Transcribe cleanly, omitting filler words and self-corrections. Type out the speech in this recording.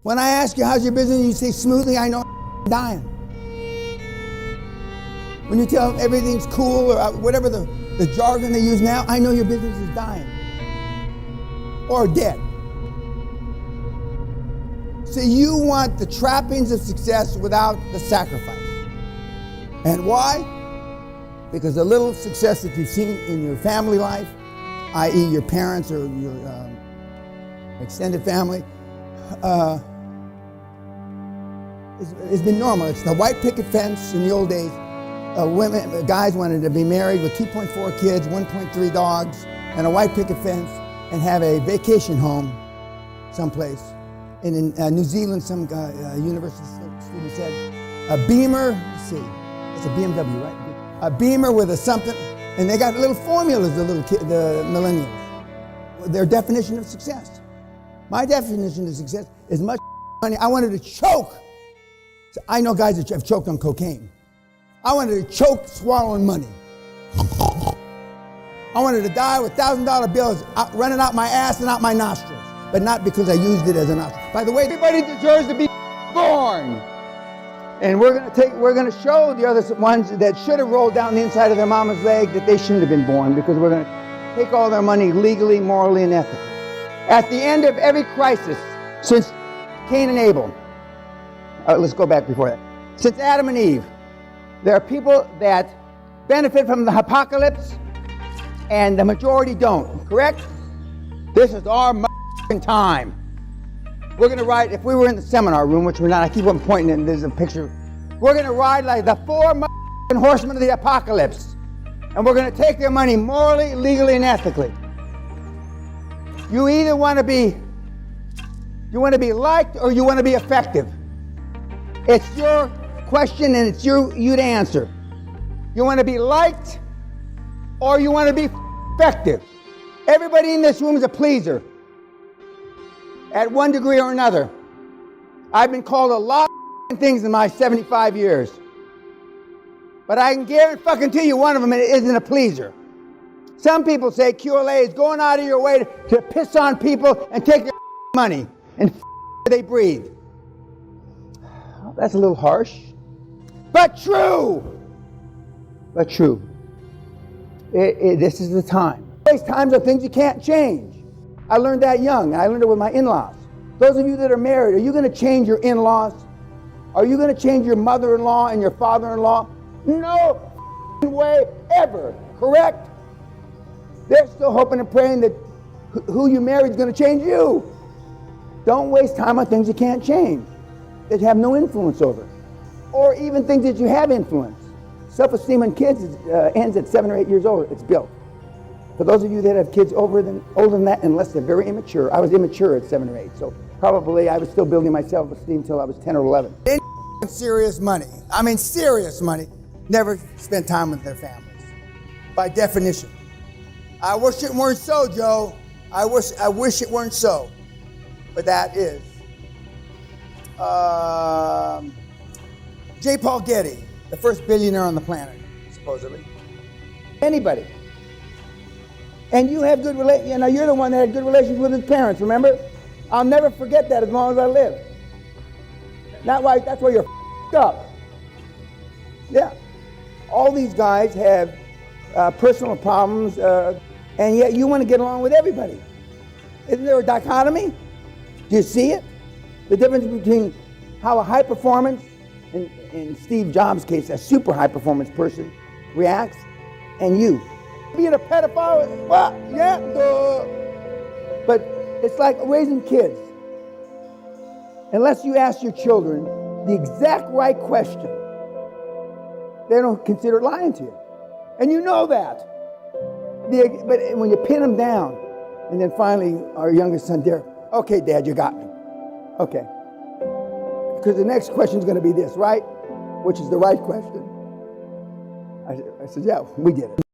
When I ask you, how's your business, you say smoothly, I know I'm dying. When you tell them everything's cool or whatever the jargon they use now, I know your business is dying or dead. So you want the trappings of success without the sacrifice. And why? Because the little success that you've seen in your family life, i.e. your parents or your extended family, it's been normal. It's the white picket fence in the old days. Guys wanted to be married with 2.4 kids, 1.3 dogs, and a white picket fence, and have a vacation home someplace. And in New Zealand, some university student said, a Beamer, let's see, it's a BMW, right? A Beamer with a something, and they got little formulas, the millennials. Their definition of success. My definition of success is much money. I wanted to choke. So I know guys that have choked on cocaine. I wanted to choke swallowing money. I wanted to die with $1,000 bills running out my ass and out my nostrils, but not because I used it as a nostril. By the way, everybody deserves to be born. And we're going to show the other ones that should have rolled down the inside of their mama's leg that they shouldn't have been born, because we're going to take all their money legally, morally, and ethically. At the end of every crisis, since Cain and Abel, let's go back before that. Since Adam and Eve, there are people that benefit from the apocalypse and the majority don't, correct? This is our time. We're going to ride, if we were in the seminar room, which we're not, I keep on pointing and there's a picture. We're going to ride like the 4 horsemen of the apocalypse. And we're going to take their money morally, legally, and ethically. You either want to be liked or you want to be effective. It's your question and it's you to answer. You want to be liked or you want to be effective. Everybody in this room is a pleaser at one degree or another. I've been called a lot of things in my 75 years. But I can guarantee you one of them isn't a pleaser. Some people say QLA is going out of your way to piss on people and take their money and they breathe. That's a little harsh, but true. But true. This is the time. These times are things you can't change. I learned that young. I learned it with my in-laws. Those of you that are married, are you going to change your in-laws? Are you going to change your mother-in-law and your father-in-law? No way ever, correct? They're still hoping and praying that who you marry is going to change you. Don't waste time on things you can't change, that you have no influence over, or even things that you have influence. Self-esteem in kids ends at 7 or 8 years old. It's built. For those of you that have kids older than that, unless they're very immature, I was immature at 7 or 8, so probably I was still building my self-esteem until I was 10 or 11. Serious money, I mean serious money, never spent time with their families, by definition. I wish it weren't so, Joe. I wish it weren't so, but that is. J. Paul Getty, the first billionaire on the planet, supposedly. Anybody. And you have good relations. You know, you're the one that had good relations with his parents, remember? I'll never forget that as long as I live. That's why you're up. Yeah. All these guys have personal problems, and yet you want to get along with everybody. Isn't there a dichotomy? Do you see it? The difference between how a high performance, in Steve Jobs' case, a super high performance person reacts, and you. Being a pedophile, well, yeah, but it's like raising kids. Unless you ask your children the exact right question, they don't consider lying to you. And you know that. But when you pin them down, and then finally our youngest son, Derek, okay, Dad, you got me. Okay. Because the next question is going to be this, right? Which is the right question. I said, yeah, we get it.